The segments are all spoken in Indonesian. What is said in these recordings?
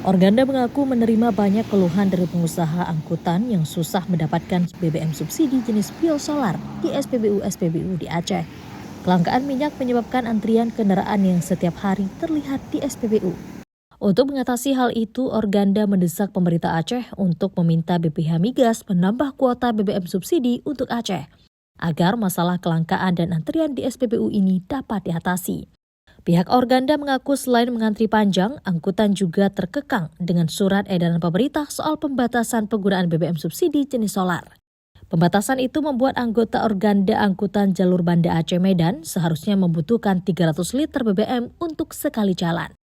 Organda mengaku menerima banyak keluhan dari pengusaha angkutan yang susah mendapatkan BBM subsidi jenis biosolar di SPBU-SPBU di Aceh. Kelangkaan minyak menyebabkan antrian kendaraan yang setiap hari terlihat di SPBU. Untuk mengatasi hal itu, Organda mendesak pemerintah Aceh untuk meminta BPH Migas menambah kuota BBM subsidi untuk Aceh, agar masalah kelangkaan dan antrian di SPBU ini dapat diatasi. Pihak Organda mengaku selain mengantri panjang, angkutan juga terkekang dengan surat edaran pemerintah soal pembatasan penggunaan BBM subsidi jenis solar. Pembatasan itu membuat anggota Organda angkutan jalur Banda Aceh Medan seharusnya membutuhkan 300 liter BBM untuk sekali jalan.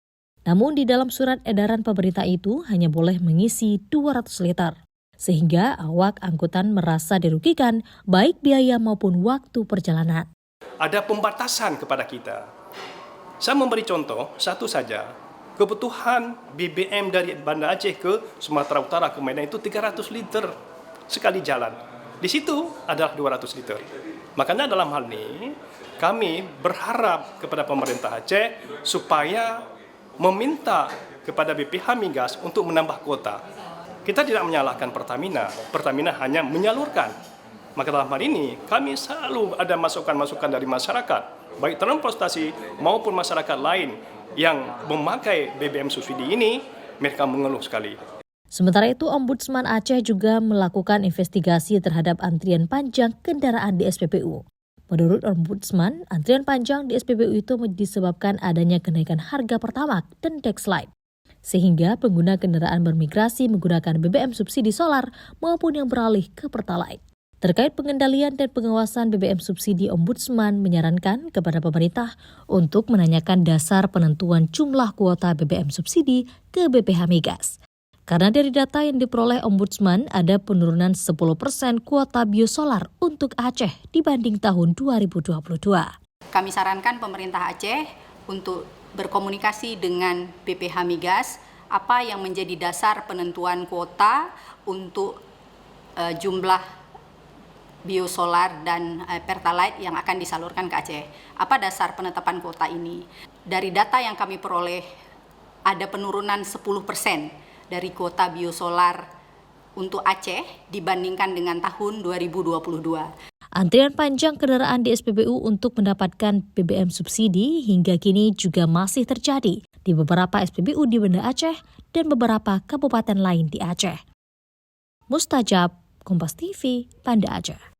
Namun di dalam surat edaran pemerintah itu hanya boleh mengisi 200 liter. Sehingga awak angkutan merasa dirugikan baik biaya maupun waktu perjalanan. Ada pembatasan kepada kita. Saya memberi contoh, satu saja. Kebutuhan BBM dari Banda Aceh ke Sumatera Utara ke Medan itu 300 liter sekali jalan. Di situ adalah 200 liter. Makanya dalam hal ini, kami berharap kepada pemerintah Aceh supaya meminta kepada BPH Migas untuk menambah kuota. Kita tidak menyalahkan Pertamina. Pertamina hanya menyalurkan. Maka dalam hal ini, kami selalu ada masukan-masukan dari masyarakat, baik transportasi maupun masyarakat lain yang memakai BBM subsidi ini, mereka mengeluh sekali. Sementara itu, Ombudsman Aceh juga melakukan investigasi terhadap antrian panjang kendaraan di SPBU. Menurut Ombudsman, antrian panjang di SPBU itu disebabkan adanya kenaikan harga Pertamax dan Dexlite. Sehingga pengguna kendaraan bermigrasi menggunakan BBM subsidi solar maupun yang beralih ke Pertalite. Terkait pengendalian dan pengawasan BBM subsidi, Ombudsman menyarankan kepada pemerintah untuk menanyakan dasar penentuan jumlah kuota BBM subsidi ke BPH Migas. Karena dari data yang diperoleh Ombudsman, ada penurunan 10% kuota biosolar untuk Aceh dibanding tahun 2022. Kami sarankan pemerintah Aceh untuk berkomunikasi dengan BPH Migas, apa yang menjadi dasar penentuan kuota untuk jumlah biosolar dan Pertalite yang akan disalurkan ke Aceh. Apa dasar penetapan kuota ini? Dari data yang kami peroleh, ada penurunan 10% dari kuota biosolar untuk Aceh dibandingkan dengan tahun 2022. Antrian panjang kendaraan di SPBU untuk mendapatkan BBM subsidi hingga kini juga masih terjadi di beberapa SPBU di Banda Aceh dan beberapa kabupaten lain di Aceh. Mustajab, Kompas TV, Banda Aceh.